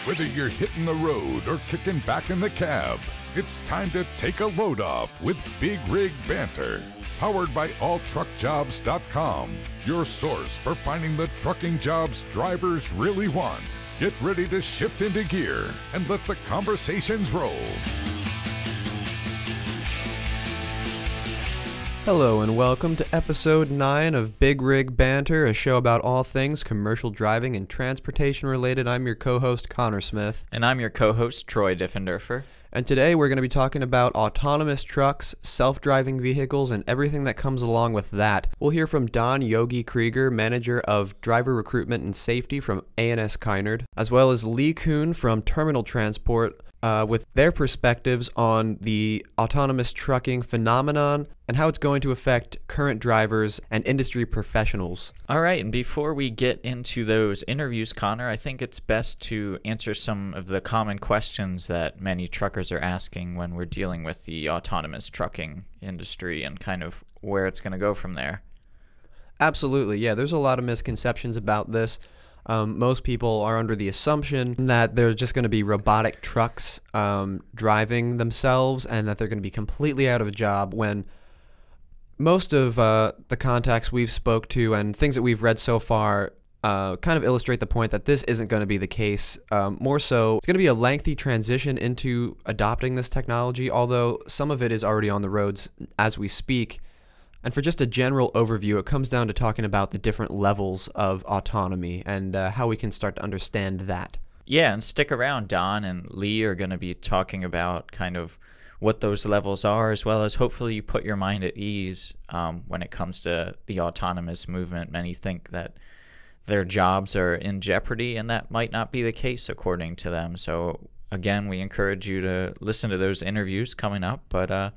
Whether you're hitting the road or kicking back in the cab, it's time to take a load off with Big Rig Banter. Powered by AllTruckJobs.com, your source for finding the trucking jobs drivers really want. Get ready to shift into gear and let the conversations roll. Hello and welcome to episode 9 of Big Rig Banter, a show about all things commercial driving and transportation related. I'm your co-host Connor Smith. And I'm your co-host Troy Diffenderfer. And today we're going to be talking about autonomous trucks, self-driving vehicles, and everything that comes along with that. We'll hear from Don Yogi Krieger, manager of driver recruitment and safety from A&S Kynard, as well as Lee Koon from Terminal Transport, with their perspectives on the autonomous trucking phenomenon and how it's going to affect current drivers and industry professionals. All right, and before we get into those interviews, Connor, I think it's best to answer some of the common questions that many truckers are asking when we're dealing with the autonomous trucking industry and kind of where it's going to go from there. Absolutely, yeah. There's a lot of misconceptions about this. Most people are under the assumption that they're just going to be robotic trucks driving themselves and that they're going to be completely out of a job, when most of the contacts we've spoke to and things that we've read so far kind of illustrate the point that this isn't going to be the case. More so, it's going to be a lengthy transition into adopting this technology, although some of it is already on the roads as we speak. And for just a general overview, it comes down to talking about the different levels of autonomy and how we can start to understand that. Yeah, and stick around. Don and Lee are going to be talking about kind of what those levels are, as well as hopefully you put your mind at ease when it comes to the autonomous movement. Many think that their jobs are in jeopardy, and that might not be the case according to them. So again, we encourage you to listen to those interviews coming up, but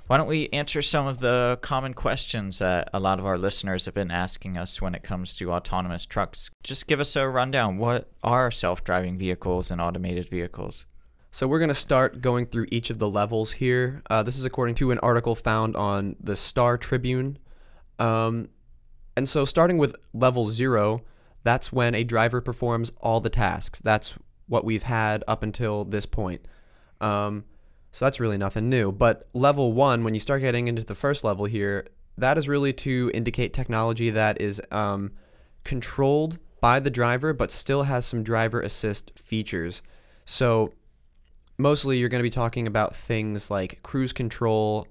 why don't we answer some of the common questions that a lot of our listeners have been asking us when it comes to autonomous trucks? Just give us a rundown. What are self-driving vehicles and automated vehicles? So we're going to start going through each of the levels here. This is according to an article found on the Star Tribune. And so starting with level 0, that's when a driver performs all the tasks. That's what we've had up until this point. So that's really nothing new. But level 1, when you start getting into the first level here, that is really to indicate technology that is controlled by the driver but still has some driver assist features. So mostly you're going to be talking about things like cruise control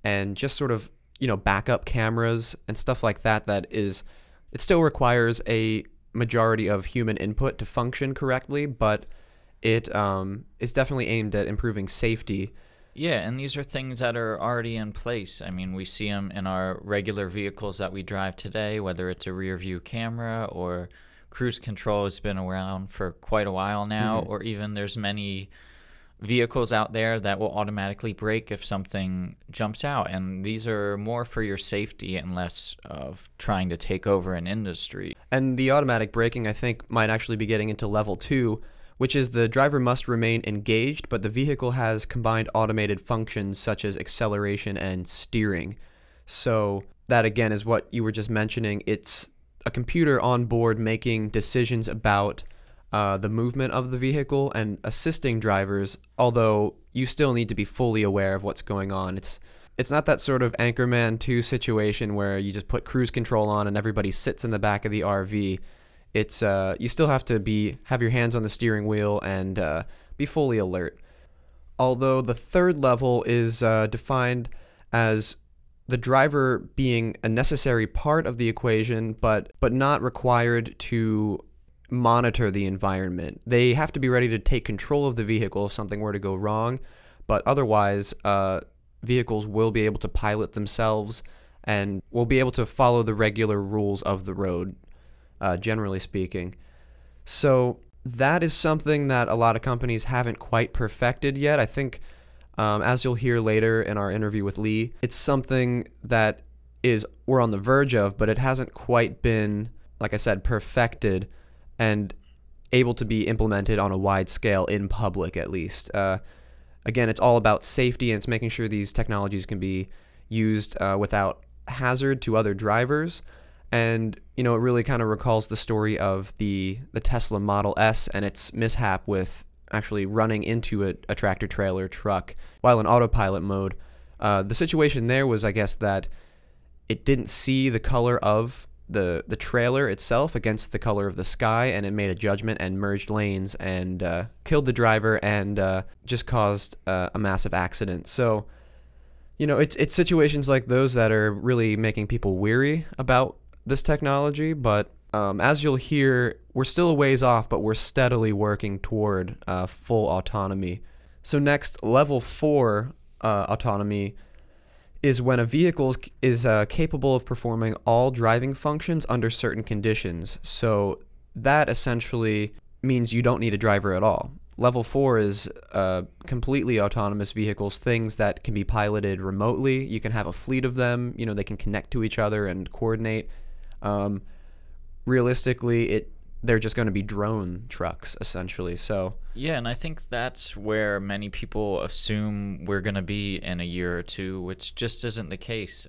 and just sort of, backup cameras and stuff like that. It still requires a majority of human input to function correctly, but it is definitely aimed at improving safety. Yeah, and these are things that are already in place. I mean, we see them in our regular vehicles that we drive today, whether it's a rear view camera or cruise control has been around for quite a while now, or even there's many vehicles out there that will automatically brake if something jumps out. And these are more for your safety and less of trying to take over an industry. And the automatic braking, I think, might actually be getting into level 2, which is the driver must remain engaged, but the vehicle has combined automated functions such as acceleration and steering. So that, again, is what you were just mentioning. It's a computer on board making decisions about the movement of the vehicle and assisting drivers, although you still need to be fully aware of what's going on. It's not that sort of Anchorman 2 situation where you just put cruise control on and everybody sits in the back of the RV. It's you still have to have your hands on the steering wheel and be fully alert. Although the third level is defined as the driver being a necessary part of the equation, but not required to monitor the environment. They have to be ready to take control of the vehicle if something were to go wrong, but otherwise vehicles will be able to pilot themselves and will be able to follow the regular rules of the road. Generally speaking. So that is something that a lot of companies haven't quite perfected yet. I think, as you'll hear later in our interview with Lee, it's something that we're on the verge of, but it hasn't quite been, like I said, perfected and able to be implemented on a wide scale in public, at least. Again, it's all about safety, and it's making sure these technologies can be used without hazard to other drivers. And, it really kind of recalls the story of the Tesla Model S and its mishap with actually running into a tractor-trailer truck while in autopilot mode. The situation there was, I guess, that it didn't see the color of the trailer itself against the color of the sky, and it made a judgment and merged lanes and killed the driver and just caused a massive accident. So, it's situations like those that are really making people weary about this technology, but as you'll hear, we're still a ways off, but we're steadily working toward full autonomy. So next, level 4 autonomy is when a vehicle is capable of performing all driving functions under certain conditions. So that essentially means you don't need a driver at all. Level 4 is completely autonomous vehicles, things that can be piloted remotely. You can have a fleet of them. They can connect to each other and coordinate. Realistically, they're just going to be drone trucks, essentially. So yeah, and I think that's where many people assume we're going to be in a year or two, which just isn't the case.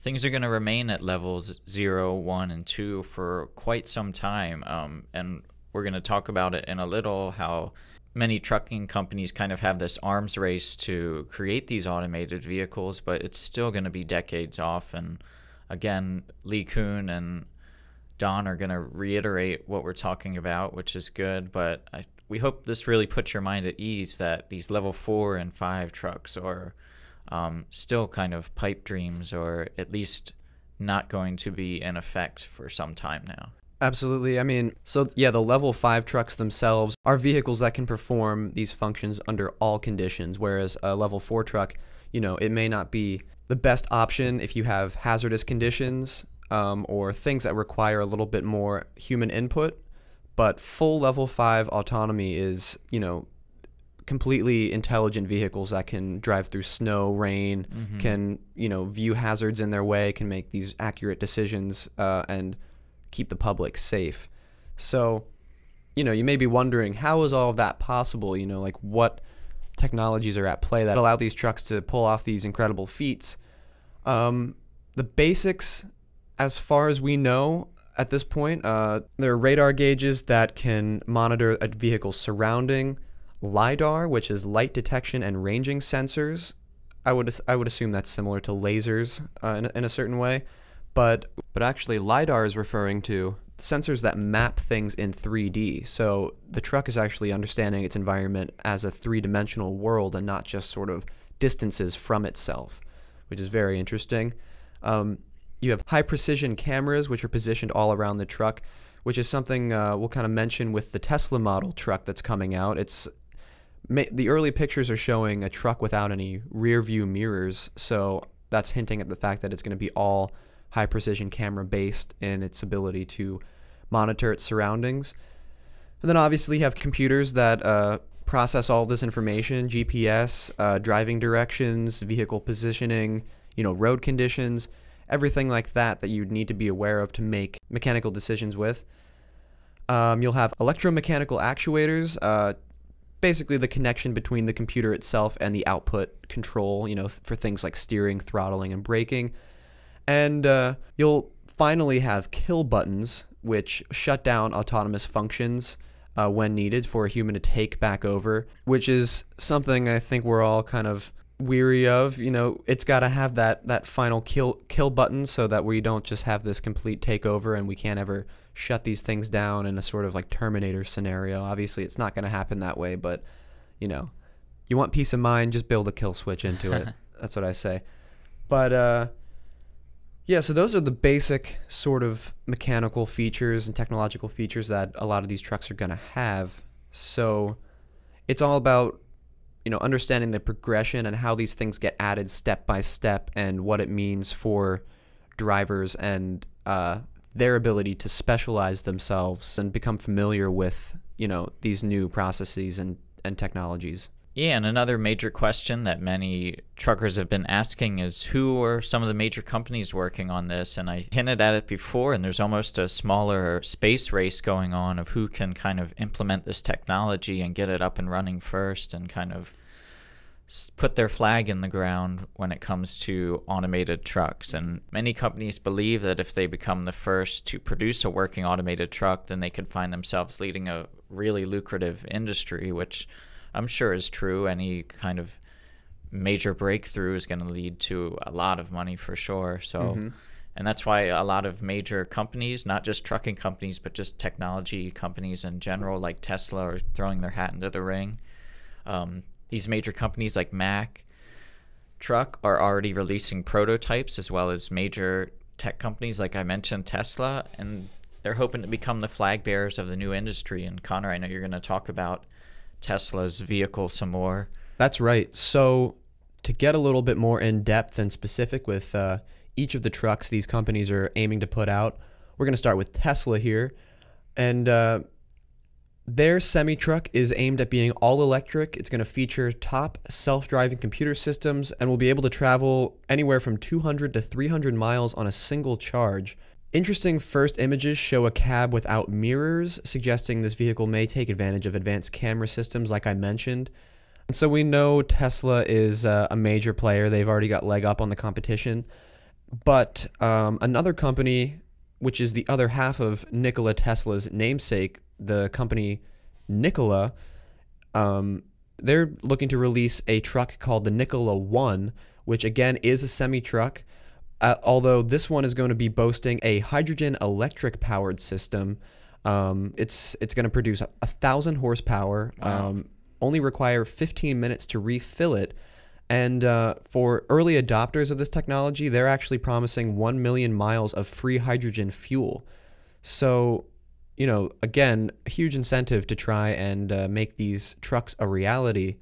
Things are going to remain at levels 0, 1, and 2 for quite some time, and we're going to talk about it in a little, how many trucking companies kind of have this arms race to create these automated vehicles, but it's still going to be decades off. And again, Koon and Don are going to reiterate what we're talking about, which is good, but we hope this really puts your mind at ease that these level 4 and 5 trucks are still kind of pipe dreams, or at least not going to be in effect for some time now. Absolutely. I mean, so yeah, the level 5 trucks themselves are vehicles that can perform these functions under all conditions, whereas a level 4 truck, it may not be the best option if you have hazardous conditions or things that require a little bit more human input. But full level 5 autonomy is, completely intelligent vehicles that can drive through snow, rain, can, view hazards in their way, can make these accurate decisions and keep the public safe. So, you may be wondering, how is all of that possible? Like what technologies are at play that allow these trucks to pull off these incredible feats? The basics, as far as we know at this point, there are radar gauges that can monitor a vehicle's surrounding, LiDAR, which is light detection and ranging sensors. I would assume that's similar to lasers in a certain way. But actually, LiDAR is referring to sensors that map things in 3D. So the truck is actually understanding its environment as a three-dimensional world and not just sort of distances from itself, which is very interesting. You have high-precision cameras, which are positioned all around the truck, which is something we'll kind of mention with the Tesla model truck that's coming out. The early pictures are showing a truck without any rear-view mirrors, so that's hinting at the fact that it's going to be all high-precision camera-based in its ability to monitor its surroundings. And then obviously you have computers that process all of this information, GPS, driving directions, vehicle positioning, road conditions, everything like that you'd need to be aware of to make mechanical decisions with. You'll have electromechanical actuators, basically the connection between the computer itself and the output control, for things like steering, throttling, and braking. And you'll finally have kill buttons, which shut down autonomous functions when needed for a human to take back over, which is something I think we're all kind of weary of. It's got to have that final kill button so that we don't just have this complete takeover and we can't ever shut these things down in a sort of like Terminator scenario. Obviously, it's not going to happen that way, but, you want peace of mind, just build a kill switch into it. That's what I say. But, yeah, so those are the basic sort of mechanical features and technological features that a lot of these trucks are going to have. So it's all about, understanding the progression and how these things get added step by step and what it means for drivers and their ability to specialize themselves and become familiar with, these new processes and technologies. Yeah, and another major question that many truckers have been asking is who are some of the major companies working on this? And I hinted at it before, and there's almost a smaller space race going on of who can kind of implement this technology and get it up and running first and kind of put their flag in the ground when it comes to automated trucks. And many companies believe that if they become the first to produce a working automated truck, then they could find themselves leading a really lucrative industry, which I'm sure is true. Any kind of major breakthrough is going to lead to a lot of money for sure. So, and that's why a lot of major companies, not just trucking companies, but just technology companies in general, like Tesla, are throwing their hat into the ring. These major companies like Mack Truck are already releasing prototypes, as well as major tech companies like I mentioned, Tesla, and they're hoping to become the flag bearers of the new industry. And Connor, I know you're going to talk about Tesla's vehicle some more. That's right. So to get a little bit more in depth and specific with each of the trucks these companies are aiming to put out, we're going to start with Tesla here. And their semi-truck is aimed at being all-electric. It's going to feature top self-driving computer systems and will be able to travel anywhere from 200 to 300 miles on a single charge. Interesting first images show a cab without mirrors, suggesting this vehicle may take advantage of advanced camera systems like I mentioned. And so we know Tesla is a major player. They've already got leg up on the competition. But another company, which is the other half of Nikola Tesla's namesake, the company Nikola, they're looking to release a truck called the Nikola One, which again is a semi-truck, although this one is going to be boasting a hydrogen electric powered system. It's going to produce 1,000 horsepower, only require 15 minutes to refill it. And for early adopters of this technology, they're actually promising 1 million miles of free hydrogen fuel. So, you know, again, a huge incentive to try and make these trucks a reality.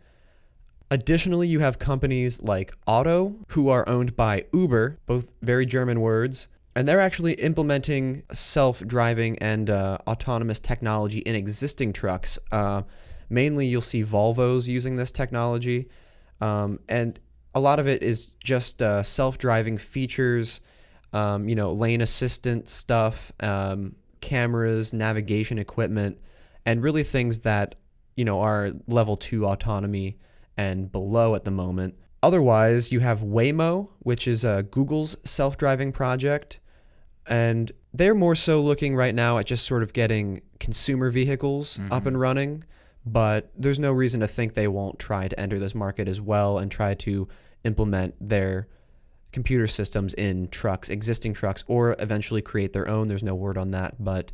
Additionally, you have companies like Otto, who are owned by Uber, both very German words, and they're actually implementing self-driving and autonomous technology in existing trucks. Mainly, you'll see Volvos using this technology, and a lot of it is just self-driving features, you know, lane assistant stuff, cameras, navigation equipment, and really things that, you know, are level 2 autonomy and below at the moment. Otherwise, you have Waymo, which is Google's self-driving project, and they're more so looking right now at just sort of getting consumer vehicles up and running, but there's no reason to think they won't try to enter this market as well and try to implement their computer systems in trucks, existing trucks, or eventually create their own. There's no word on that, but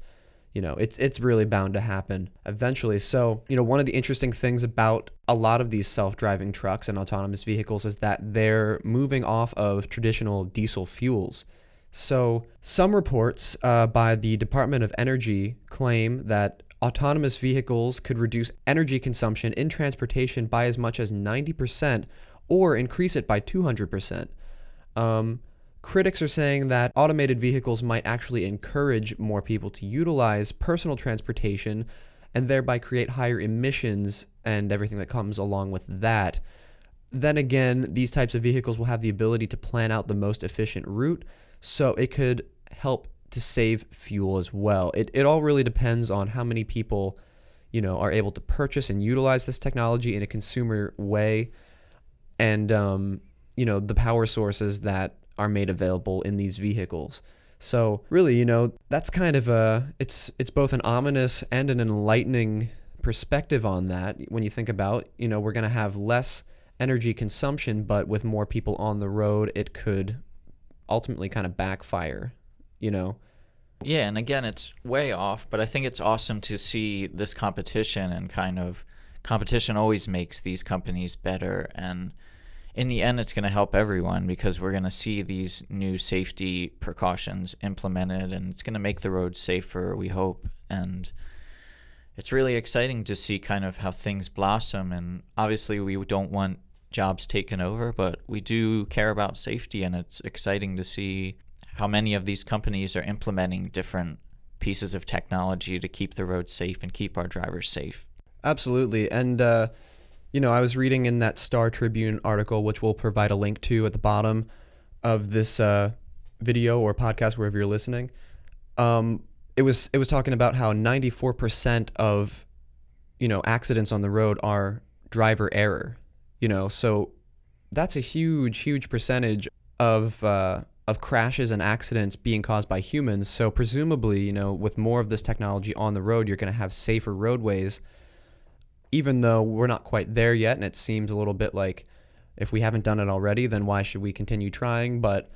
you know, it's really bound to happen eventually. So, you know, one of the interesting things about a lot of these self-driving trucks and autonomous vehicles is that they're moving off of traditional diesel fuels. So some reports by the Department of Energy claim that autonomous vehicles could reduce energy consumption in transportation by as much as 90% or increase it by 200%. Critics are saying that automated vehicles might actually encourage more people to utilize personal transportation and thereby create higher emissions and everything that comes along with that. Then again, these types of vehicles will have the ability to plan out the most efficient route, so it could help to save fuel as well. It all really depends on how many people, you know, are able to purchase and utilize this technology in a consumer way, and you know, the power sources that are made available in these vehicles. So really, you know, that's kind of it's both an ominous and an enlightening perspective on that. When you think about, you know, we're going to have less energy consumption, but with more people on the road, it could ultimately kind of backfire, you know? Yeah, and again, it's way off, but I think it's awesome to see this competition, and kind of competition always makes these companies better, and in the end, it's going to help everyone because we're going to see these new safety precautions implemented, and it's going to make the roads safer, we hope. And it's really exciting to see kind of how things blossom. And obviously, we don't want jobs taken over, but we do care about safety, and it's exciting to see how many of these companies are implementing different pieces of technology to keep the roads safe and keep our drivers safe. Absolutely. And you know, I was reading in that Star Tribune article, which we'll provide a link to at the bottom of this video or podcast, wherever you're listening. It was talking about how 94% of, you know, accidents on the road are driver error. So that's a huge percentage of crashes and accidents being caused by humans. So presumably, with more of this technology on the road, you're going to have safer roadways, even though we're not quite there yet. And it seems a little bit like if we haven't done it already, then why should we continue trying? But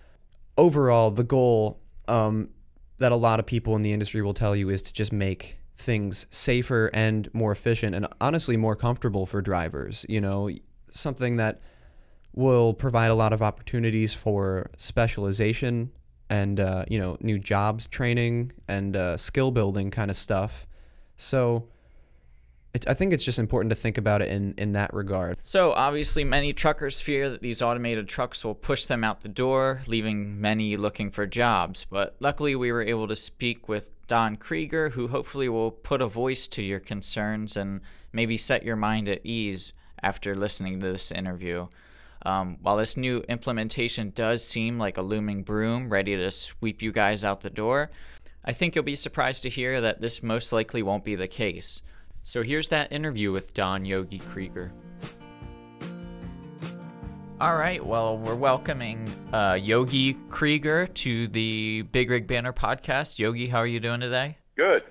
overall, the goal that a lot of people in the industry will tell you is to just make things safer and more efficient and honestly more comfortable for drivers. Something that will provide a lot of opportunities for specialization and, new jobs training and skill building kind of stuff. So I think it's just important to think about it in that regard. So obviously many truckers fear that these automated trucks will push them out the door, leaving many looking for jobs. But luckily we were able to speak with Don Krieger, who hopefully will put a voice to your concerns and maybe set your mind at ease after listening to this interview. While this new implementation does seem like a looming broom ready to sweep you guys out the door, I think you'll be surprised to hear that this most likely won't be the case. So here's that interview with Don Yogi Krieger. All right, well, we're welcoming Yogi Krieger to the Big Rig Banter podcast. Yogi, how are you doing today? Good.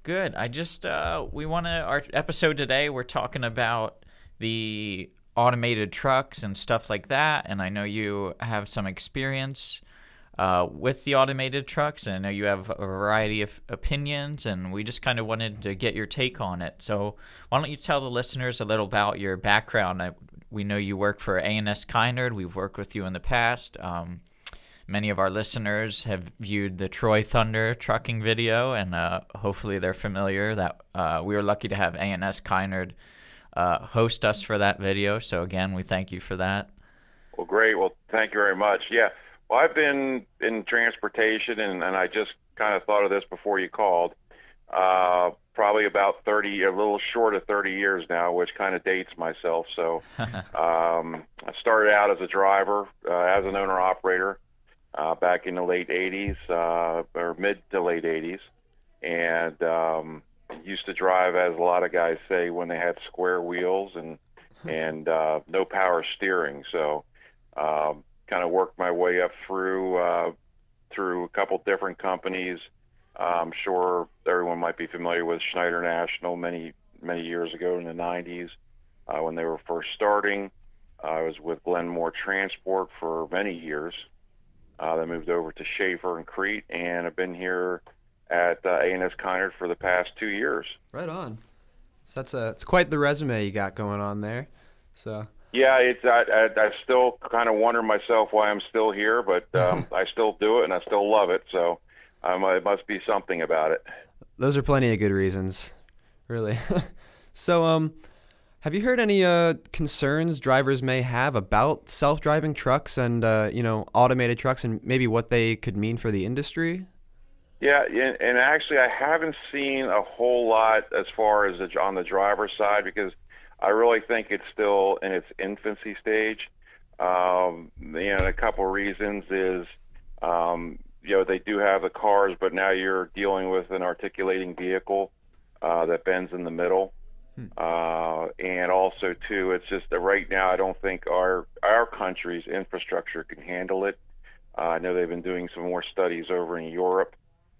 Good. Our episode today, we're talking about the automated trucks and stuff like that, and I know you have some experience with the automated trucks, and I know you have a variety of opinions, and we just kind of wanted to get your take on it. So why don't you tell the listeners a little about your background? We know you work for A&S Kynard. We've worked with you in the past. Many of our listeners have viewed the Troy Thunder trucking video, and hopefully they're familiar that we were lucky to have A&S Kynard host us for that video. So again, we thank you for that. Well, great. Well, thank you very much. Yeah. Well, I've been in transportation, and I just kind of thought of this before you called, probably about 30, a little short of 30 years now, which kind of dates myself. So I started out as a driver, as an owner-operator back in the late 80s, or mid to late 80s, and used to drive, as a lot of guys say, when they had square wheels and no power steering. So kind of worked my way up through a couple different companies. I'm sure everyone might be familiar with Schneider National many years ago in the 90s when they were first starting. I was with Glenmore Transport for many years. Then moved over to Schaefer and Crete, and I've been here at A&S Kynard for the past 2 years. Right on. So it's quite the resume you got going on there. So yeah, I still kind of wonder myself why I'm still here, but I still do it and I still love it. So it must be something about it. Those are plenty of good reasons, really. So have you heard any concerns drivers may have about self-driving trucks and automated trucks, and maybe what they could mean for the industry? Yeah, and actually I haven't seen a whole lot as far as on the driver's side, because I really think it's still in its infancy stage. A couple of reasons is, they do have the cars, but now you're dealing with an articulating vehicle that bends in the middle. And also, too, it's just that right now I don't think our country's infrastructure can handle it. I know they've been doing some more studies over in Europe.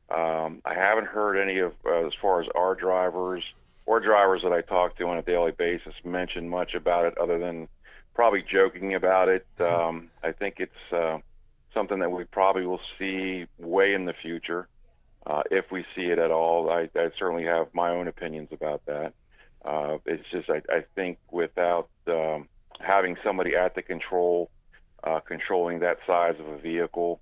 I haven't heard any of, as far as our drivers or drivers that I talk to on a daily basis, mention much about it other than probably joking about it. I think it's something that we probably will see way in the future, if we see it at all. I certainly have my own opinions about that. It's just I think without having somebody at the control, controlling that size of a vehicle,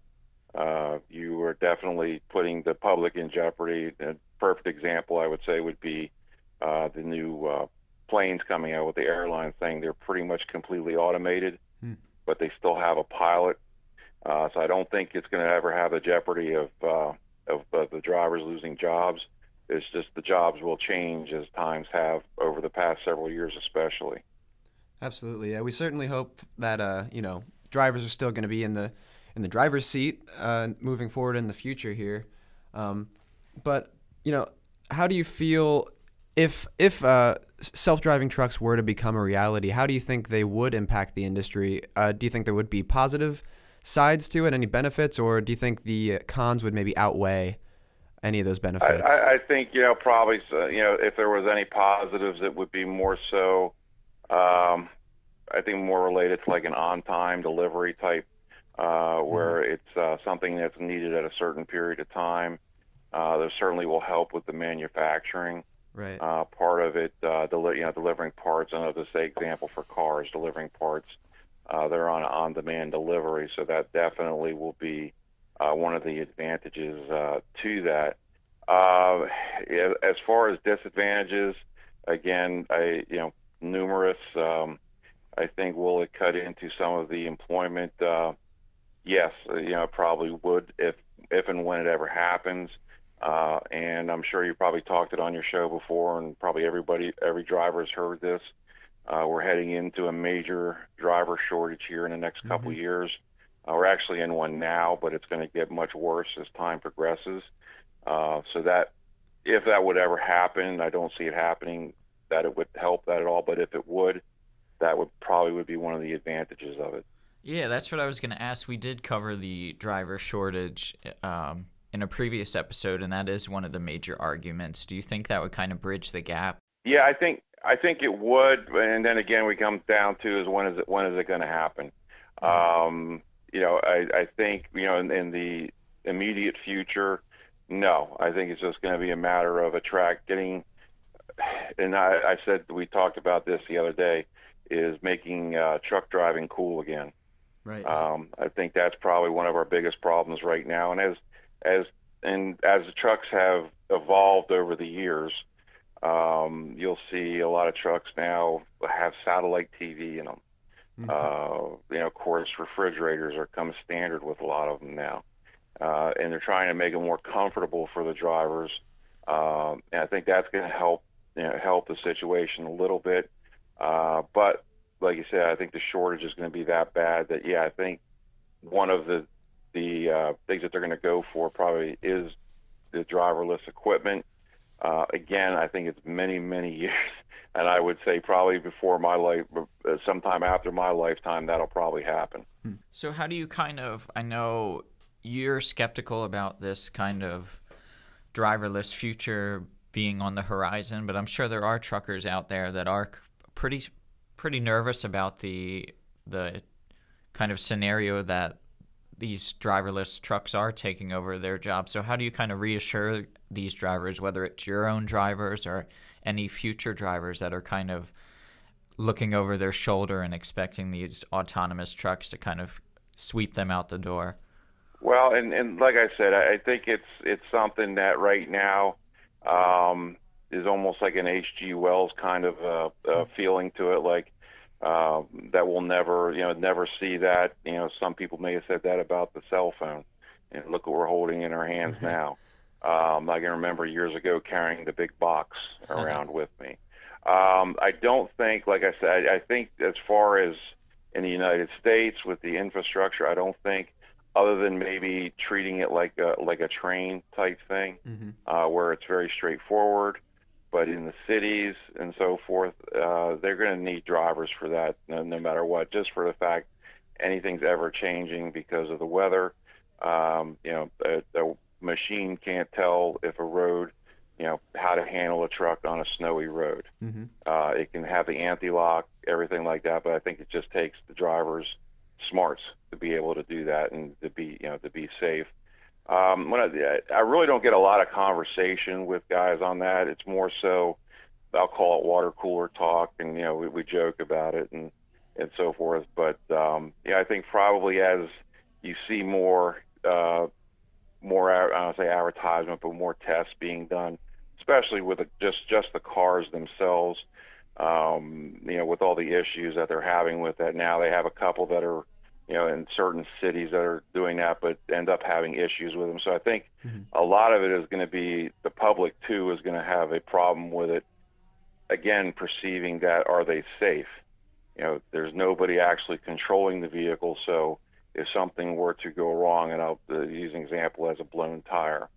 you are definitely putting the public in jeopardy. A perfect example, I would say, would be the new planes coming out with the airlines saying they're pretty much completely automated, but they still have a pilot. So I don't think it's going to ever have the jeopardy of the drivers losing jobs. It's just the jobs will change as times have over the past several years, especially. Absolutely, yeah. We certainly hope that drivers are still going to be in the driver's seat moving forward in the future here. But how do you feel If self-driving trucks were to become a reality, how do you think they would impact the industry? Do you think there would be positive sides to it, any benefits, or do you think the cons would maybe outweigh any of those benefits? I think, probably, if there was any positives, it would be more so, I think more related to like an on-time delivery type, where it's something that's needed at a certain period of time. There certainly will help with the manufacturing part of it, delivering parts. And I'll just say example for cars, delivering parts. They're on-demand delivery, so that definitely will be one of the advantages to that. As far as disadvantages, again, numerous. I think will it cut into some of the employment? Yes, it probably would if and when it ever happens. And I'm sure you probably talked it on your show before, and probably every driver has heard this. We're heading into a major driver shortage here in the next couple of years. We're actually in one now, but it's going to get much worse as time progresses. So that if that would ever happen, I don't see it happening, that it would help that at all. But if it would, that would probably be one of the advantages of it. Yeah, that's what I was going to ask. We did cover the driver shortage in a previous episode, and that is one of the major arguments. Do you think that would kind of bridge the gap? Yeah, I think it would, and then again, we come down to is when is it going to happen? I think in the immediate future, no. I think it's just going to be a matter of getting. And I said we talked about this the other day, is making truck driving cool again. Right. I think that's probably one of our biggest problems right now. And as the trucks have evolved over the years, you'll see a lot of trucks now have satellite TV in them. Of course, refrigerators are come standard with a lot of them now, and they're trying to make it more comfortable for the drivers. And I think that's going to help the situation a little bit. But like you said, I think the shortage is going to be that bad that I think one of the things that they're going to go for probably is the driverless equipment. Again, I think it's many, many years, and I would say probably before my life, sometime after my lifetime, that'll probably happen. So how do you I know you're skeptical about this kind of driverless future being on the horizon, but I'm sure there are truckers out there that are pretty nervous about the kind of scenario that these driverless trucks are taking over their jobs. So how do you kind of reassure these drivers, whether it's your own drivers or any future drivers that are kind of looking over their shoulder and expecting these autonomous trucks to kind of sweep them out the door? Well, and like I said, I think it's something that right now is almost like an H.G. Wells kind of feeling to it, like that we'll never see that. Some people may have said that about the cell phone, and look what we're holding in our hands now. I can remember years ago carrying the big box around with me. I don't think, like I said, I think as far as in the United States with the infrastructure, I don't think, other than maybe treating it like a train type thing, where it's very straightforward. But in the cities and so forth, they're going to need drivers for that, no matter what, just for the fact anything's ever changing because of the weather. The machine can't tell if a road, how to handle a truck on a snowy road. It can have the anti-lock, everything like that, but I think it just takes the driver's smarts to be able to do that and to be safe. I really don't get a lot of conversation with guys on that. It's more so, I'll call it water cooler talk, and we joke about it and so forth. But I think probably as you see more I don't say advertisement, but more tests being done, especially with just the cars themselves. With all the issues that they're having with that now, they have a couple that are in certain cities that are doing that, but end up having issues with them. So I think a lot of it is going to be the public, too, is going to have a problem with it, again, perceiving that are they safe? There's nobody actually controlling the vehicle, so if something were to go wrong, and I'll use an example as a blown tire,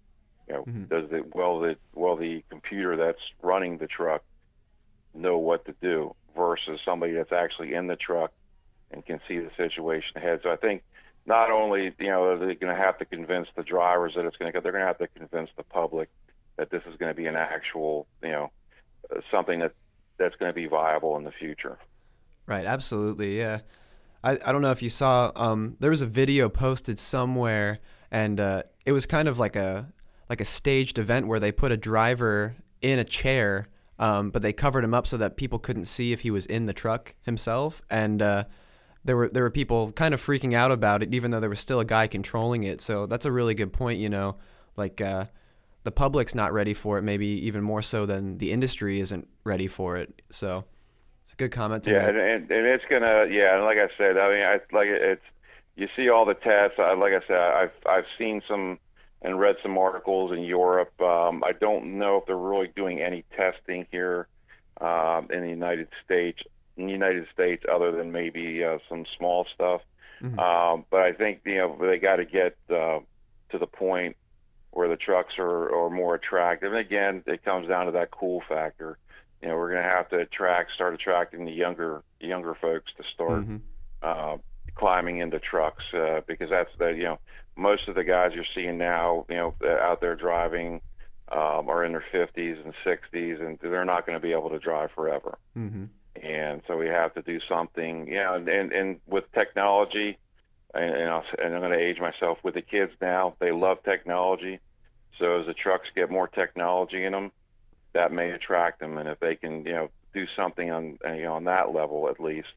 Will the computer that's running the truck know what to do versus somebody that's actually in the truck and can see the situation ahead. So I think not only are they going to have to convince the drivers that it's going to, they're going to have to convince the public that this is going to be an actual something that's going to be viable in the future. Right, absolutely, yeah. I don't know if you saw, there was a video posted somewhere, and it was kind of like a staged event where they put a driver in a chair, but they covered him up so that people couldn't see if he was in the truck himself, and there were people kind of freaking out about it, even though there was still a guy controlling it. So that's a really good point, the public's not ready for it, maybe even more so than the industry isn't ready for it. So it's a good comment to make. And it's gonna, and like I said, it's you see all the tests. Like I said, I've seen some and read some articles in Europe. I don't know if they're really doing any testing here in the United States. Other than maybe some small stuff. Mm-hmm. But I think they got to get to the point where the trucks are more attractive. And again, it comes down to that cool factor. We're going to have to start attracting the younger folks to start climbing into trucks because that's most of the guys you're seeing now out there driving are in their 50s and 60s, and they're not going to be able to drive forever. Mm-hmm. And so we have to do something, and with technology, and I'm going to age myself, with the kids now, they love technology. So as the trucks get more technology in them, that may attract them. And if they can, do something on that level at least,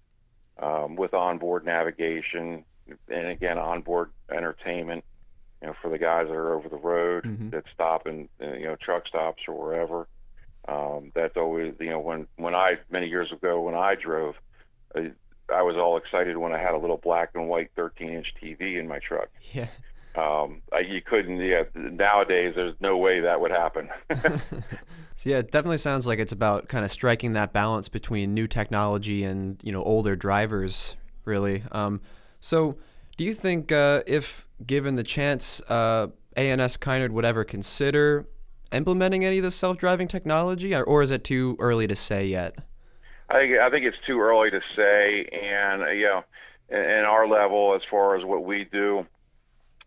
with onboard navigation and again onboard entertainment, for the guys that are over the road that stop in truck stops or wherever. That's always, when I, many years ago when I drove, I was all excited when I had a little black and white 13-inch TV in my truck. Yeah. You couldn't, nowadays there's no way that would happen. So yeah, it definitely sounds like it's about kind of striking that balance between new technology and, older drivers, really. So do you think if given the chance, ANS Kynard would ever consider implementing any of this self-driving technology, or is it too early to say yet? I think it's too early to say, and in our level, as far as what we do,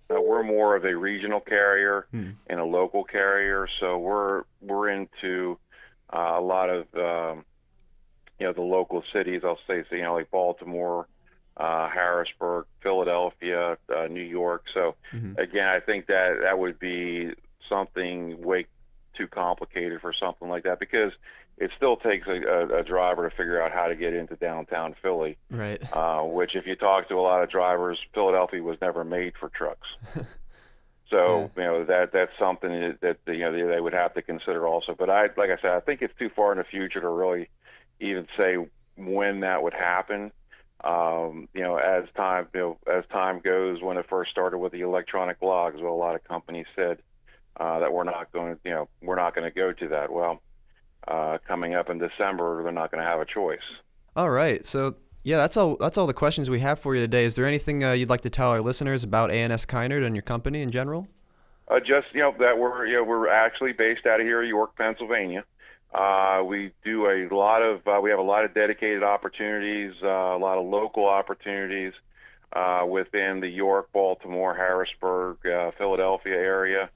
we're more of a regional carrier and a local carrier, so we're into a lot of the local cities. I'll say like Baltimore, Harrisburg, Philadelphia, New York. So again, I think that would be something way too complicated for something like that, because it still takes a driver to figure out how to get into downtown Philly. Right. Which, if you talk to a lot of drivers, Philadelphia was never made for trucks. So that's something that they would have to consider also. But like I said, I think it's too far in the future to really even say when that would happen. As time goes, when it first started with the electronic logs, well, a lot of companies said that we're not going to go to that. Well, coming up in December, they're not going to have a choice. All right. So yeah, that's all the questions we have for you today. Is there anything you'd like to tell our listeners about ANS Kynard and your company in general? Just that we're actually based out of here, York, Pennsylvania. We do we have a lot of dedicated opportunities, a lot of local opportunities within the York, Baltimore, Harrisburg, Philadelphia area.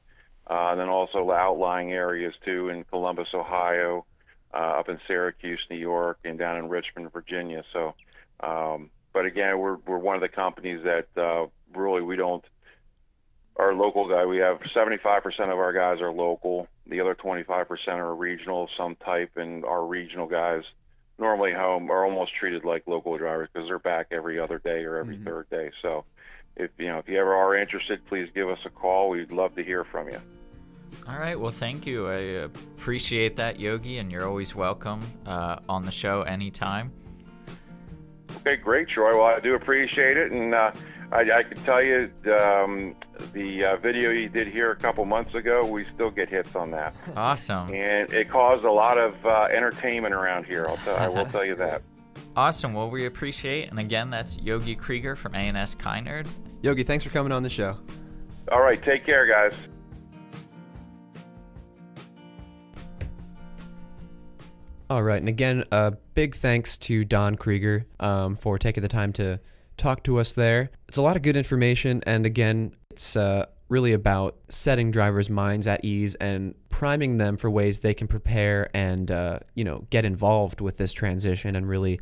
And then also outlying areas too in Columbus, Ohio, up in Syracuse, New York, and down in Richmond, Virginia. So, but again, we're one of the companies that really our local guy. We have 75% of our guys are local. The other 25% are regional of some type, and our regional guys normally are almost treated like local drivers because they're back every other day or every third day. So, if you ever are interested, please give us a call. We'd love to hear from you. All right. Well, thank you. I appreciate that, Yogi, and you're always welcome on the show anytime. Okay, great, Troy. Well, I do appreciate it, and I can tell you the video you did here a couple months ago, we still get hits on that. Awesome. And it caused a lot of entertainment around here. I will tell you that. Awesome. Well, we appreciate it. And again, that's Yogi Krieger from ANS Kynard. Yogi, thanks for coming on the show. All right. Take care, guys. All right, and again, a big thanks to Don Krieger for taking the time to talk to us there. It's a lot of good information, and again, it's really about setting drivers' minds at ease and priming them for ways they can prepare and get involved with this transition and really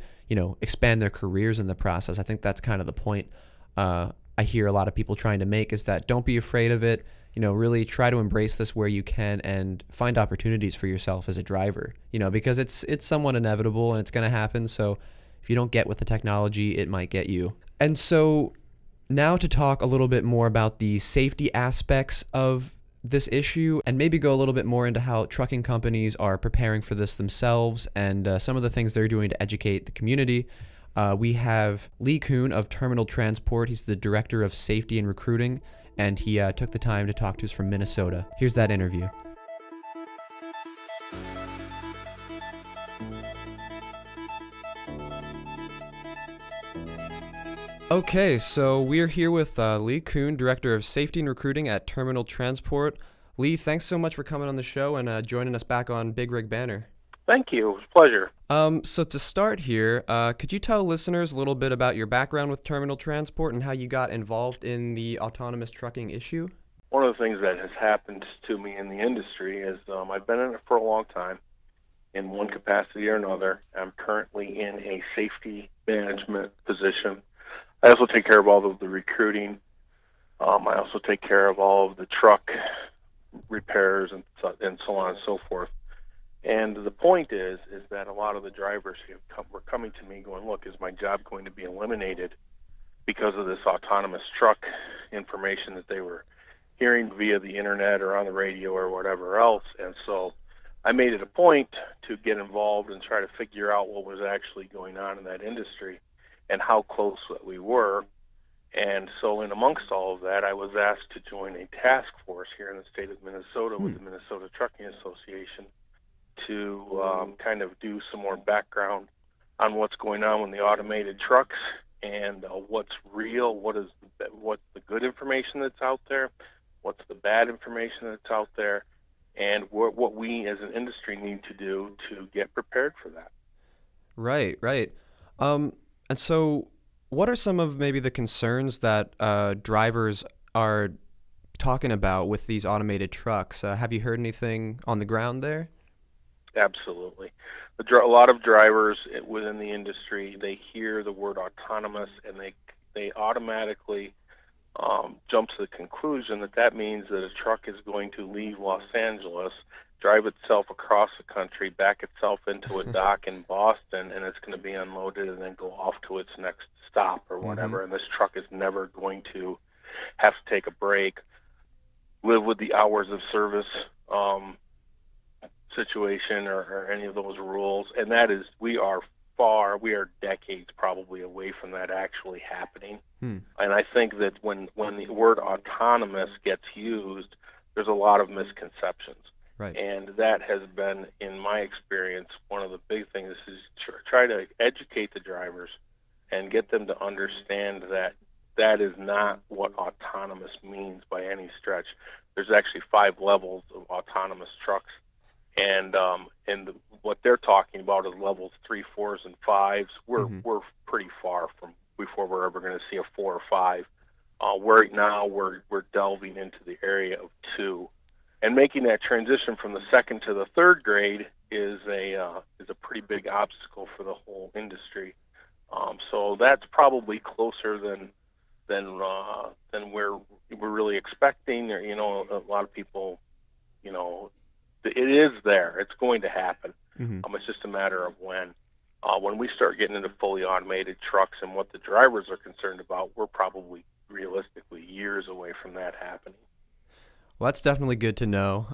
expand their careers in the process. I think that's kind of the point I hear a lot of people trying to make, is that don't be afraid of it. Really try to embrace this where you can and find opportunities for yourself as a driver, because it's somewhat inevitable and it's going to happen. So if you don't get with the technology, it might get you. And so now to talk a little bit more about the safety aspects of this issue and maybe go a little bit more into how trucking companies are preparing for this themselves and some of the things they're doing to educate the community. We have Koon of Terminal Transport. He's the Director of Safety and Recruiting, and he took the time to talk to us from Minnesota. Here's that interview. Okay, so we're here with Koon, Director of Safety and Recruiting at Terminal Transport. Lee, thanks so much for coming on the show and joining us back on Big Rig Banter. Thank you. It was a pleasure. So to start here, could you tell listeners a little bit about your background with Terminal Transport and how you got involved in the autonomous trucking issue? One of the things that has happened to me in the industry is I've been in it for a long time in one capacity or another. I'm currently in a safety management position. I also take care of all of the recruiting. I also take care of all of the truck repairs and so on and so forth. And the point is that a lot of the drivers were coming to me going, look, is my job going to be eliminated because of this autonomous truck information that they were hearing via the internet or on the radio or whatever else? And so I made it a point to get involved and try to figure out what was actually going on in that industry and how close that we were. And so in amongst all of that, I was asked to join a task force here in the state of Minnesota with the Minnesota Trucking Association to kind of do some more background on what's going on with the automated trucks and what's real, what's the good information that's out there, what's the bad information that's out there, and what we as an industry need to do to get prepared for that. Right. And so what are some of maybe the concerns that drivers are talking about with these automated trucks? Have you heard anything on the ground there? Absolutely. A lot of drivers within the industry, they hear the word autonomous and they automatically jump to the conclusion that means that a truck is going to leave Los Angeles, drive itself across the country, back itself into a dock in Boston, and it's going to be unloaded and then go off to its next stop or whatever. And this truck is never going to have to take a break, live with the hours of service situation or any of those rules. And that is, we are decades probably away from that actually happening. And I think that when the word autonomous gets used, there's a lot of misconceptions. Right. And that has been, in my experience, one of the big things is try to educate the drivers and get them to understand that that is not what autonomous means by any stretch. There's actually 5 levels of autonomous trucks, and what they're talking about is levels 3, 4s, and 5s. We're pretty far from before we're ever going to see a 4 or 5. We're delving into the area of 2. And making that transition from the 2nd to the 3rd grade is a pretty big obstacle for the whole industry. So that's probably closer than we're really expecting. Or, a lot of people, it is there. It's going to happen. It's just a matter of when. When we start getting into fully automated trucks and what the drivers are concerned about, we're probably realistically years away from that happening. Well, that's definitely good to know.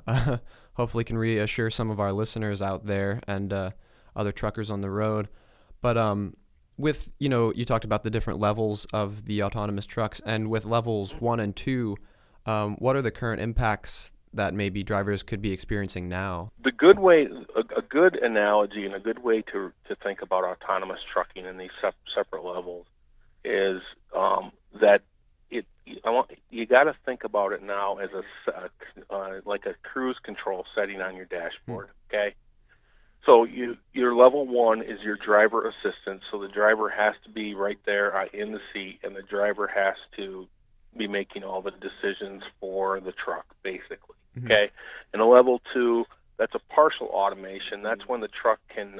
Hopefully can reassure some of our listeners out there and other truckers on the road. But with, you talked about the different levels of the autonomous trucks, and with levels 1 and 2, what are the current impacts that maybe drivers could be experiencing now? The good way, a good analogy and a good way to think about autonomous trucking in these separate levels is that you got to think about it now as like a cruise control setting on your dashboard. Okay, So your level 1 is your driver assistance. So the driver has to be right there in the seat, and the driver has to be making all the decisions for the truck, basically. Mm-hmm. Okay, and a level 2, that's a partial automation. That's when the truck can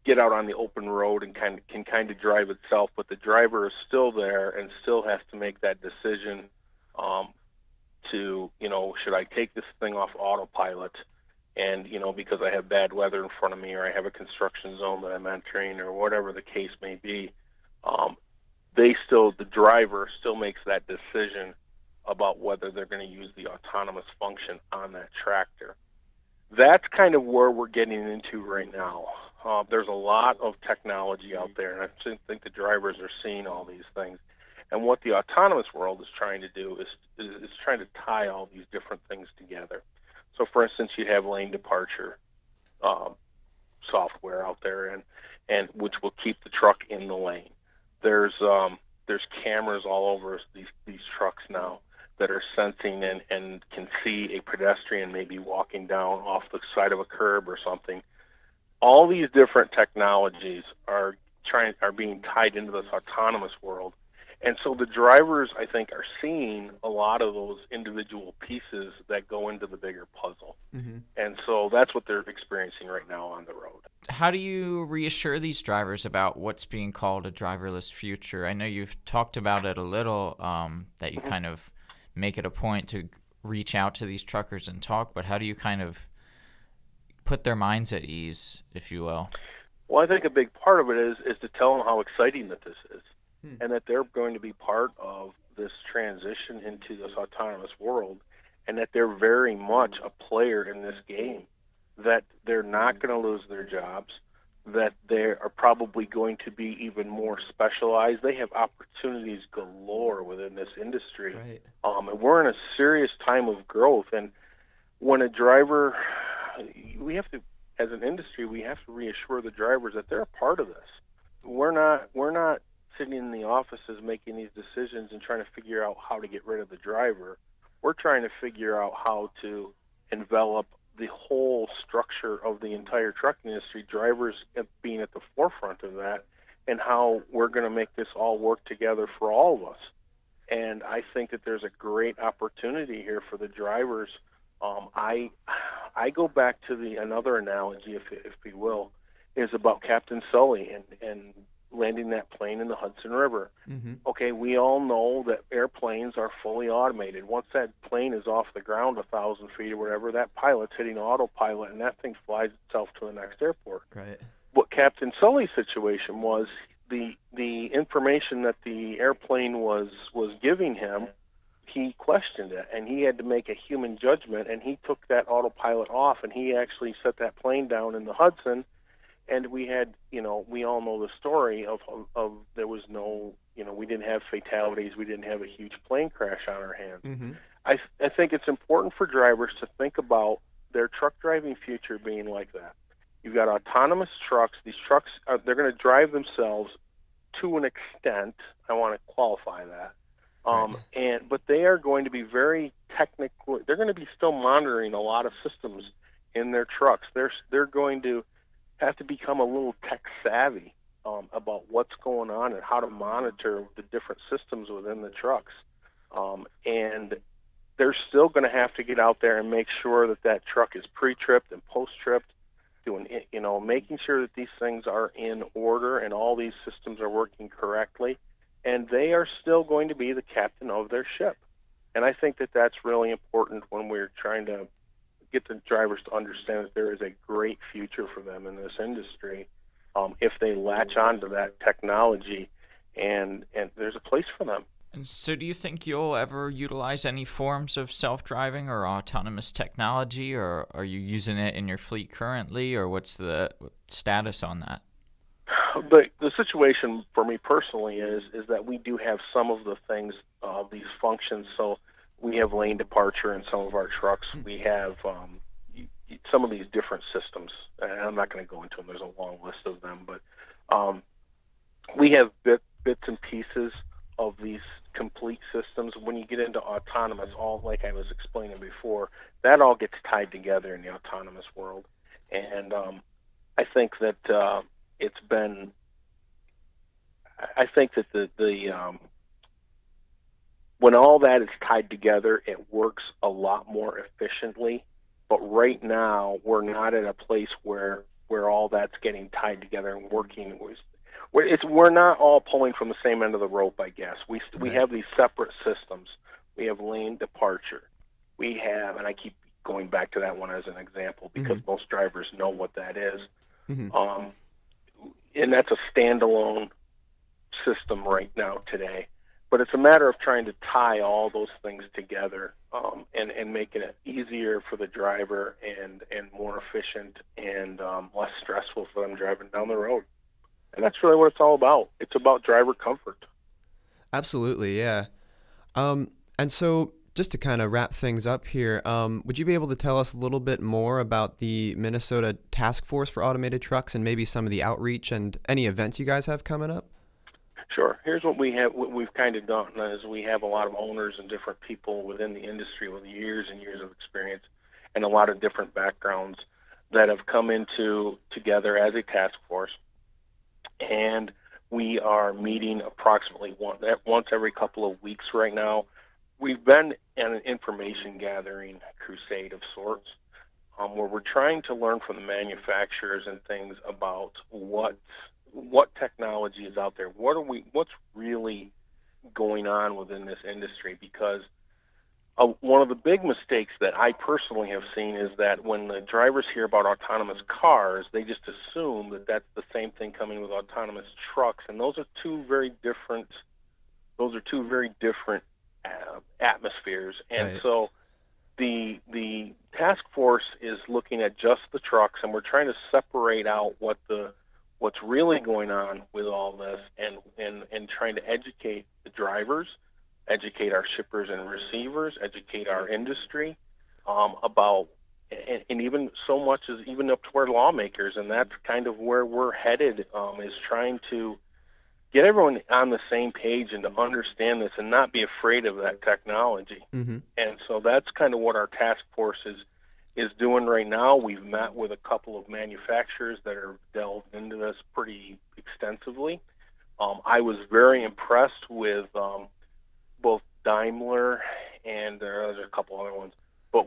get out on the open road and can kind of drive itself, but the driver is still there and still has to make that decision to, should I take this thing off autopilot? And, because I have bad weather in front of me, or I have a construction zone that I'm entering, or whatever the case may be, the driver still makes that decision about whether they're going to use the autonomous function on that tractor. That's kind of where we're getting into right now. There's a lot of technology out there, and I think the drivers are seeing all these things. And what the autonomous world is trying to do is trying to tie all these different things together. So, for instance, you have lane departure software out there, and which will keep the truck in the lane. There's cameras all over these trucks now that are sensing and can see a pedestrian maybe walking down off the side of a curb or something. All these different technologies are being tied into this autonomous world. And so the drivers, I think, are seeing a lot of those individual pieces that go into the bigger puzzle. Mm-hmm. And so that's what they're experiencing right now on the road. How do you reassure these drivers about what's being called a driverless future? I know you've talked about it a little, that you kind of make it a point to reach out to these truckers and talk, but how do you kind of put their minds at ease, if you will? Well, I think a big part of it is to tell them how exciting that this is. And that they're going to be part of this transition into this autonomous world, and that they're very much a player in this game, that they're not going to lose their jobs, that they are probably going to be even more specialized. They have opportunities galore within this industry. Right. And we're in a serious time of growth. And when a driver, we have to, as an industry, we have to reassure the drivers that they're a part of this. We're not sitting in the offices making these decisions and trying to figure out how to get rid of the driver. We're trying to figure out how to envelop the whole structure of the entire trucking industry, drivers being at the forefront of that, and how we're going to make this all work together for all of us. And I think that there's a great opportunity here for the drivers. I go back to another analogy, if we will, is about Captain Sully and landing that plane in the Hudson River. Mm-hmm. Okay, we all know that airplanes are fully automated. Once that plane is off the ground 1,000 feet or whatever, that pilot's hitting autopilot, and that thing flies itself to the next airport. Right. What Captain Sully's situation was, the information that the airplane was giving him, he questioned it, and he had to make a human judgment, and he took that autopilot off, and he actually set that plane down in the Hudson. And we had, we all know the story of there was no, we didn't have fatalities. We didn't have a huge plane crash on our hands. Mm-hmm. I think it's important for drivers to think about their truck driving future being like that. You've got autonomous trucks. These trucks, they're going to drive themselves to an extent. I want to qualify that. But they are going to be very technical. They're going to be still monitoring a lot of systems in their trucks. They're going to have to become a little tech savvy about what's going on and how to monitor the different systems within the trucks. And they're still going to have to get out there and make sure that truck is pre-tripped and post-tripped, making sure that these things are in order and all these systems are working correctly. And they are still going to be the captain of their ship. And I think that that's really important when we're trying to get the drivers to understand that there is a great future for them in this industry if they latch onto that technology, and there's a place for them. And so do you think you'll ever utilize any forms of self-driving or autonomous technology, or are you using it in your fleet currently, or what's the status on that? The situation for me personally is that we do have some of the things, these functions. So we have lane departure in some of our trucks. We have some of these different systems, and I'm not going to go into them. There's a long list of them, but we have bits and pieces of these complete systems. When you get into autonomous, all like I was explaining before, that all gets tied together in the autonomous world. And I think that it's been. I think that the when all that is tied together, it works a lot more efficiently. But right now, we're not at a place where all that's getting tied together and working. We're not all pulling from the same end of the rope, I guess. We have these separate systems. We have lane departure. We have, and I keep going back to that one as an example because most drivers know what that is. And that's a standalone system right now today. But it's a matter of trying to tie all those things together and making it easier for the driver and more efficient and less stressful for them driving down the road. And that's really what it's all about. It's about driver comfort. Absolutely, yeah. And so just to kind of wrap things up here, would you be able to tell us a little bit more about the Minnesota Task Force for Automated Trucks and maybe some of the outreach and any events you guys have coming up? Sure. Here's what we have. What we've kind of done is we have a lot of owners and different people within the industry with years and years of experience and a lot of different backgrounds that have come together as a task force. And we are meeting approximately once every couple of weeks right now. We've been in an information gathering crusade of sorts, where we're trying to learn from the manufacturers and things about what technology is out there. What's really going on within this industry? Because one of the big mistakes that I personally have seen is that when the drivers hear about autonomous cars, they just assume that that's the same thing coming with autonomous trucks, and those are two very different atmospheres. And right. So the task force is looking at just the trucks, and we're trying to separate out what's really going on with all this and trying to educate the drivers, educate our shippers and receivers, educate our industry about, and even so much as even up to our lawmakers, and that's kind of where we're headed, is trying to get everyone on the same page and to understand this and not be afraid of that technology. And so that's kind of what our task force is doing right now. We've met with a couple of manufacturers that are delved into this pretty extensively. I was very impressed with both Daimler and there's a couple other ones, but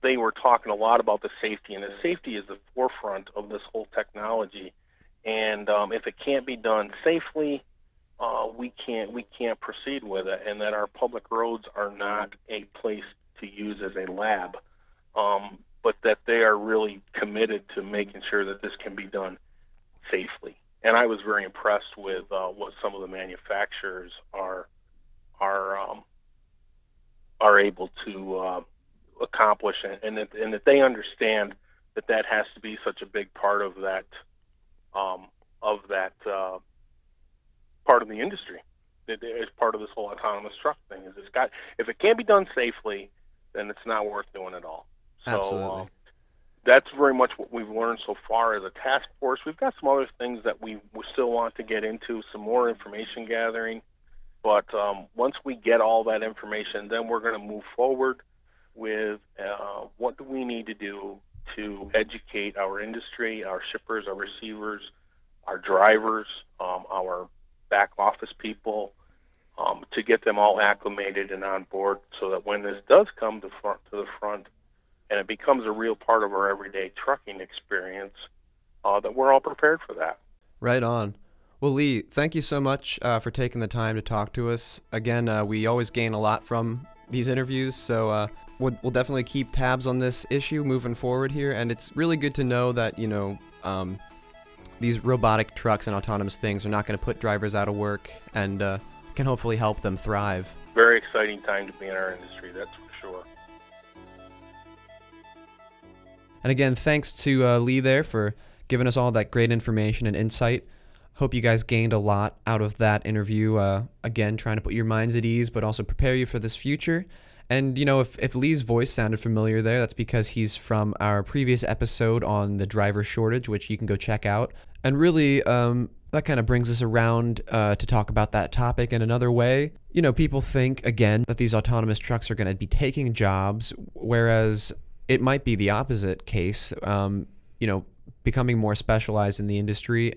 they were talking a lot about the safety, and the safety is the forefront of this whole technology. And if it can't be done safely, we can't proceed with it, and that our public roads are not a place to use as a lab. But that they are really committed to making sure that this can be done safely. And I was very impressed with what some of the manufacturers are able to accomplish, and that they understand that has to be such a big part of that part of the industry. That is part of this whole autonomous truck thing. If it can't be done safely, then it's not worth doing at all. So, Absolutely. That's very much what we've learned so far as a task force. We've got some other things that we still want to get into, some more information gathering. But once we get all that information, then we're going to move forward with what do we need to do to educate our industry, our shippers, our receivers, our drivers, our back office people, to get them all acclimated and on board so that when this does come to the front, and it becomes a real part of our everyday trucking experience, that we're all prepared for that. Right on. Well, Lee, thank you so much for taking the time to talk to us. Again, we always gain a lot from these interviews, so we'll definitely keep tabs on this issue moving forward here, and it's really good to know that, these robotic trucks and autonomous things are not going to put drivers out of work and can hopefully help them thrive. Very exciting time to be in our industry, that's for sure. And again, thanks to Lee there for giving us all that great information and insight. Hope you guys gained a lot out of that interview. Again, trying to put your minds at ease, but also prepare you for this future. And, if Lee's voice sounded familiar there, that's because he's from our previous episode on the driver shortage, which you can go check out. And really, that kind of brings us around to talk about that topic in another way. People think, again, that these autonomous trucks are going to be taking jobs, whereas it might be the opposite case. Becoming more specialized in the industry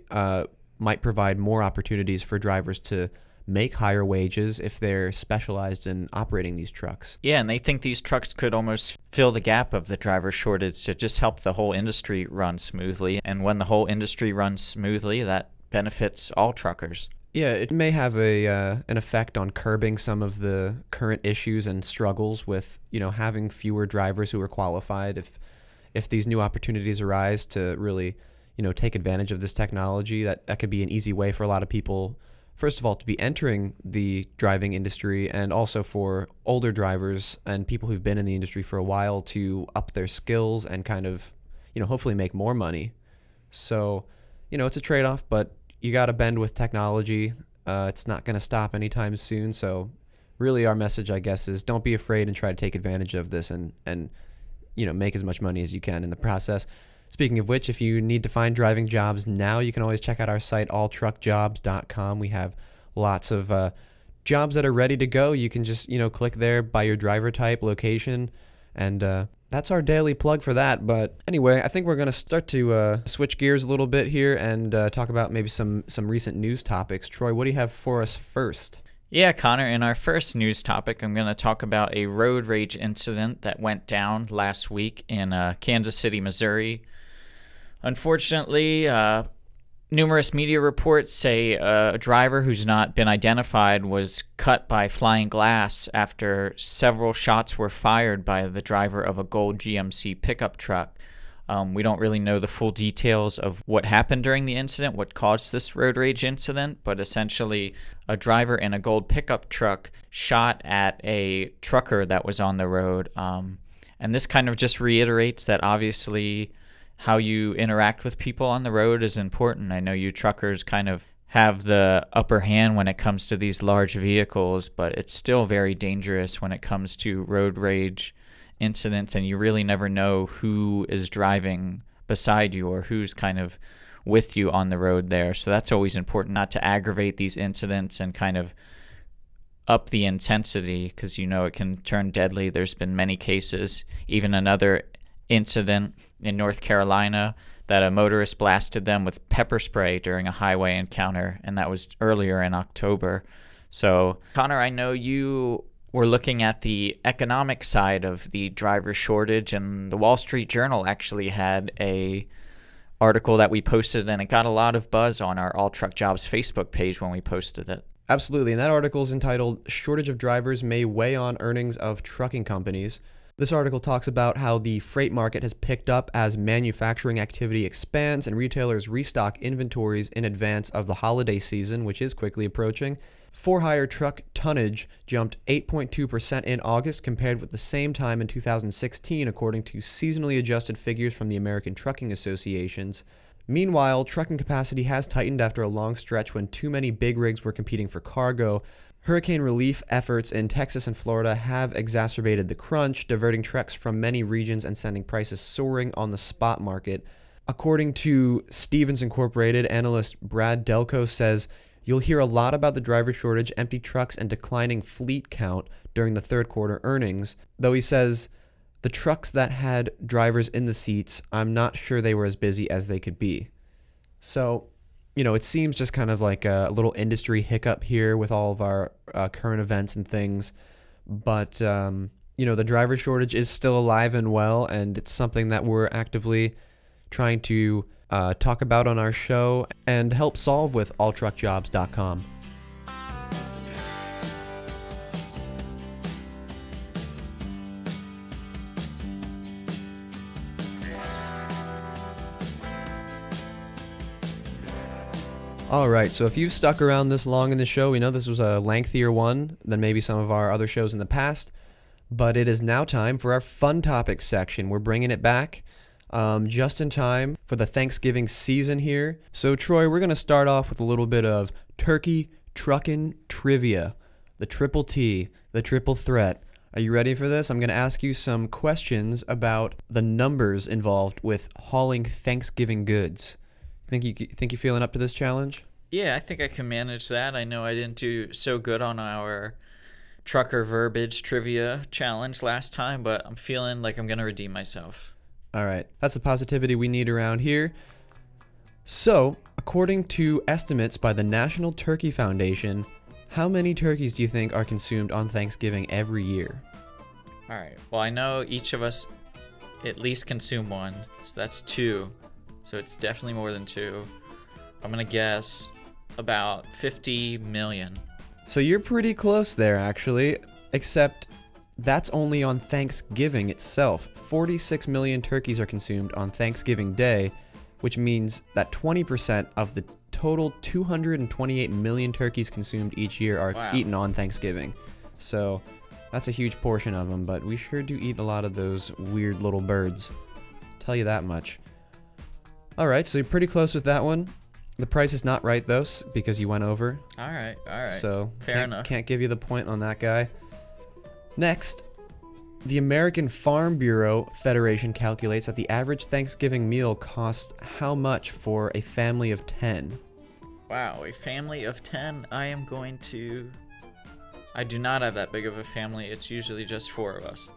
might provide more opportunities for drivers to make higher wages if they're specialized in operating these trucks. Yeah, and they think these trucks could almost fill the gap of the driver shortage to just help the whole industry run smoothly. And when the whole industry runs smoothly, that benefits all truckers. Yeah, it may have an effect on curbing some of the current issues and struggles with, having fewer drivers who are qualified. If these new opportunities arise to really, take advantage of this technology, that could be an easy way for a lot of people, first of all, to be entering the driving industry, and also for older drivers and people who've been in the industry for a while to up their skills and kind of, hopefully make more money. So, it's a trade-off, but you got to bend with technology. It's not going to stop anytime soon. So really our message, I guess, is don't be afraid and try to take advantage of this and make as much money as you can in the process. Speaking of which, if you need to find driving jobs now, you can always check out our site, AllTruckJobs.com. We have lots of jobs that are ready to go. You can just, click there by your driver type, location, and that's our daily plug for that. But anyway, I think we're going to start to switch gears a little bit here and talk about maybe some recent news topics. Troy, what do you have for us first? Yeah, Connor, in our first news topic, I'm going to talk about a road rage incident that went down last week in Kansas City, Missouri. Unfortunately, numerous media reports say a driver who's not been identified was cut by flying glass after several shots were fired by the driver of a gold GMC pickup truck. We don't really know the full details of what happened during the incident, what caused this road rage incident, but essentially a driver in a gold pickup truck shot at a trucker that was on the road. And this kind of just reiterates that obviously how you interact with people on the road is important. I know you truckers kind of have the upper hand when it comes to these large vehicles, but it's still very dangerous when it comes to road rage incidents, and you really never know who is driving beside you or who's kind of with you on the road there. So that's always important, not to aggravate these incidents and kind of up the intensity, because it can turn deadly. There's been many cases, even another incident in North Carolina that a motorist blasted them with pepper spray during a highway encounter, and that was earlier in October. So, Connor, I know you were looking at the economic side of the driver shortage, and the Wall Street Journal actually had a article that we posted, and it got a lot of buzz on our AllTruckJobs Facebook page when we posted it. Absolutely, and that article is entitled "Shortage of Drivers May Weigh on Earnings of Trucking Companies." This article talks about how the freight market has picked up as manufacturing activity expands and retailers restock inventories in advance of the holiday season, which is quickly approaching. For-hire truck tonnage jumped 8.2% in August compared with the same time in 2016, according to seasonally adjusted figures from the American Trucking Associations. Meanwhile, trucking capacity has tightened after a long stretch when too many big rigs were competing for cargo. Hurricane relief efforts in Texas and Florida have exacerbated the crunch, diverting trucks from many regions and sending prices soaring on the spot market. According to Stevens Incorporated, analyst Brad Delco says, "You'll hear a lot about the driver shortage, empty trucks, and declining fleet count during the third quarter earnings," though he says, "The trucks that had drivers in the seats, I'm not sure they were as busy as they could be." So, it seems just kind of like a little industry hiccup here with all of our current events and things. But, the driver shortage is still alive and well, and it's something that we're actively trying to talk about on our show and help solve with AllTruckJobs.com. All right, so if you've stuck around this long in the show, we know this was a lengthier one than maybe some of our other shows in the past, but it is now time for our fun topics section. We're bringing it back just in time for the Thanksgiving season here. So, Troy, we're going to start off with a little bit of turkey truckin' trivia, the triple T, the triple threat. Are you ready for this? I'm going to ask you some questions about the numbers involved with hauling Thanksgiving goods. Think you're feeling up to this challenge? Yeah, I think I can manage that. I know I didn't do so good on our trucker verbiage trivia challenge last time, but I'm feeling like I'm going to redeem myself. All right. That's the positivity we need around here. So, according to estimates by the National Turkey Foundation, how many turkeys do you think are consumed on Thanksgiving every year? All right. Well, I know each of us at least consume one, so that's 2. So it's definitely more than 2. I'm going to guess about 50 million. So you're pretty close there, actually, except that's only on Thanksgiving itself. 46 million turkeys are consumed on Thanksgiving Day, which means that 20% of the total 228 million turkeys consumed each year are eaten on Thanksgiving. So that's a huge portion of them, but we sure do eat a lot of those weird little birds. Tell you that much. All right, so you're pretty close with that one. The price is not right, though, because you went over. All right. So fair enough. Can't give you the point on that guy. Next, the American Farm Bureau Federation calculates that the average Thanksgiving meal costs how much for a family of 10? Wow, a family of 10? I do not have that big of a family. It's usually just 4 of us.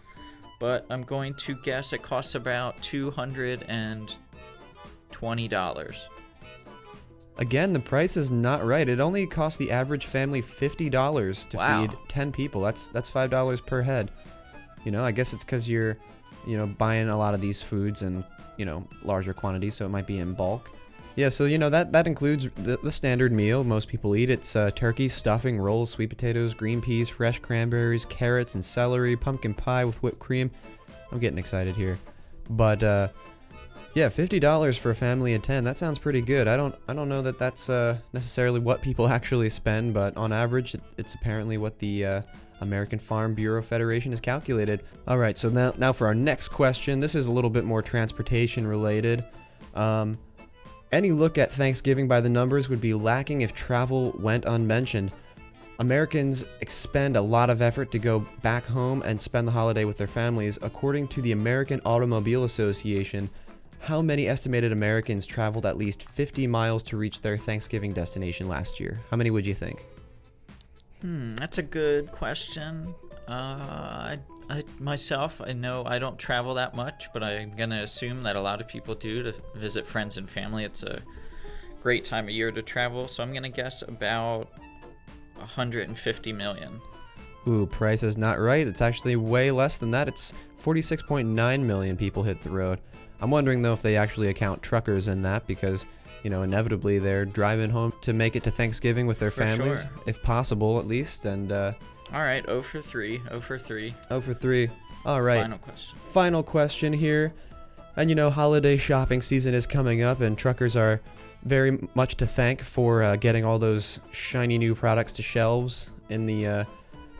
But I'm going to guess it costs about $220. Again, the price is not right. It only costs the average family $50 to feed 10 people. That's $5 per head. You know, I guess it's because you're, buying a lot of these foods in, larger quantities, so it might be in bulk. Yeah, so, that includes the standard meal most people eat. It's turkey, stuffing, rolls, sweet potatoes, green peas, fresh cranberries, carrots, and celery, pumpkin pie with whipped cream. I'm getting excited here. But, yeah, $50 for a family of 10. That sounds pretty good. I don't know that that's necessarily what people actually spend, but on average, it's apparently what the American Farm Bureau Federation has calculated. All right, so now for our next question. This is a little bit more transportation related. Any look at Thanksgiving by the numbers would be lacking if travel went unmentioned. Americans expend a lot of effort to go back home and spend the holiday with their families. According to the American Automobile Association, how many estimated Americans traveled at least 50 miles to reach their Thanksgiving destination last year? How many would you think? That's a good question. Myself, I know I don't travel that much, but I'm going to assume that a lot of people do to visit friends and family. It's a great time of year to travel, so I'm going to guess about 150 million. Ooh, price is not right. It's actually way less than that. It's 46.9 million people hit the road. I'm wondering, though, if they actually account truckers in that because, inevitably they're driving home to make it to Thanksgiving with their families, if possible, at least, and... All right, 0 for 3, 0 for 3. 0 for 3. All right. Final question here. And, holiday shopping season is coming up, and truckers are very much to thank for getting all those shiny new products to shelves in the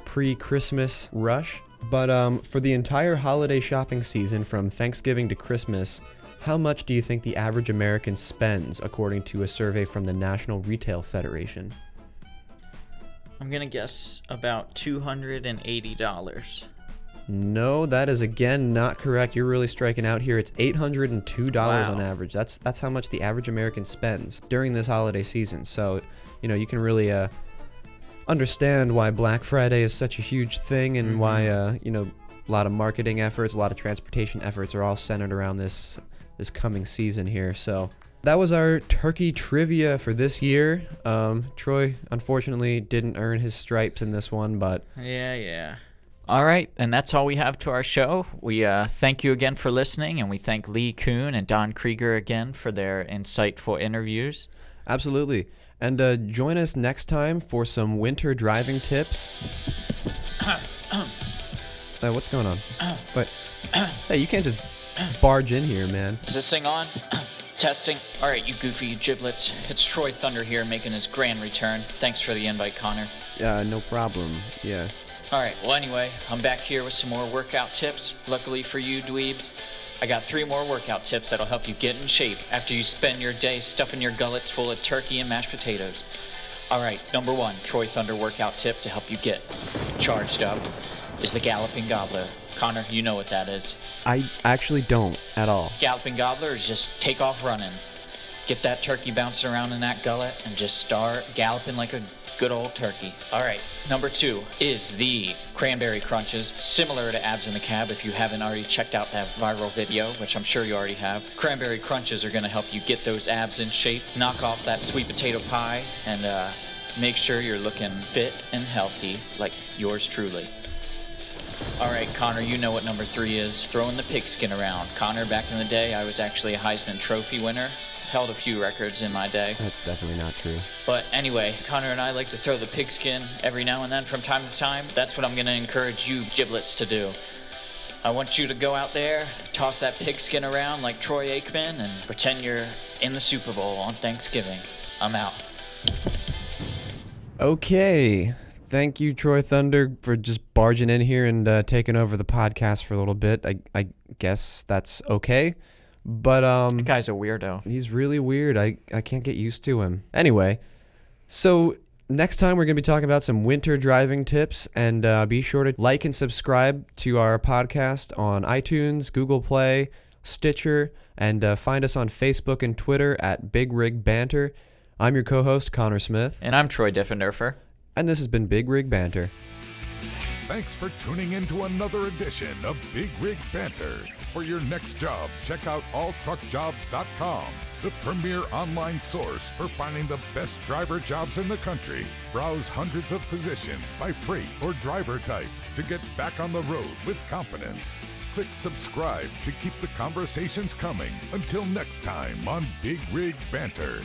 pre-Christmas rush. But for the entire holiday shopping season, from Thanksgiving to Christmas, how much do you think the average American spends, according to a survey from the National Retail Federation? I'm going to guess about $280. No, that is again not correct. You're really striking out here. It's $802 on average. That's how much the average American spends during this holiday season. So, you can really understand why Black Friday is such a huge thing and why, a lot of marketing efforts, a lot of transportation efforts are all centered around this coming season here. So that was our turkey trivia for this year. Troy, unfortunately, didn't earn his stripes in this one, but... Yeah. All right, and that's all we have to our show. We thank you again for listening, and we thank Lee Koon and Don Krieger again for their insightful interviews. Absolutely. And join us next time for some winter driving tips. What's going on? Wait. Hey, you can't just barge in here, man. Is this thing on? Testing. All right, you goofy giblets. It's Troy Thunder here making his grand return. Thanks for the invite, Connor. No problem. Yeah. All right, well, anyway, I'm back here with some more workout tips. Luckily for you, dweebs, I got 3 more workout tips that'll help you get in shape after you spend your day stuffing your gullets full of turkey and mashed potatoes. All right, number 1, Troy Thunder workout tip to help you get charged up is the Galloping Gobbler. Connor, you know what that is. I actually don't at all. Galloping Gobbler is just take off running. Get that turkey bouncing around in that gullet and just start galloping like a good old turkey. All right, number 2 is the cranberry crunches, similar to abs in the cab. If you haven't already checked out that viral video, which I'm sure you already have, cranberry crunches are going to help you get those abs in shape, knock off that sweet potato pie, and make sure you're looking fit and healthy like yours truly. All right, Connor, you know what number 3 is, throwing the pigskin around. Connor, back in the day, I was actually a Heisman Trophy winner. Held a few records in my day. That's definitely not true. But anyway, Connor and I like to throw the pigskin every now and then from time to time. That's what I'm going to encourage you giblets to do. I want you to go out there, toss that pigskin around like Troy Aikman, and pretend you're in the Super Bowl on Thanksgiving. I'm out. Okay. Thank you, Troy Thunder, for just barging in here and taking over the podcast for a little bit. I guess that's okay. But That guy's a weirdo. he's really weird. I can't get used to him. Anyway, so next time we're going to be talking about some winter driving tips, and be sure to like and subscribe to our podcast on iTunes, Google Play, Stitcher, and find us on Facebook and Twitter at Big Rig Banter. I'm your co-host, Connor Smith, And I'm Troy Diffenderfer. and this has been Big Rig Banter. Thanks for tuning in to another edition of Big Rig Banter. For your next job, check out AllTruckJobs.com, the premier online source for finding the best driver jobs in the country. Browse hundreds of positions by freight or driver type to get back on the road with confidence. Click subscribe to keep the conversations coming. Until next time on Big Rig Banter.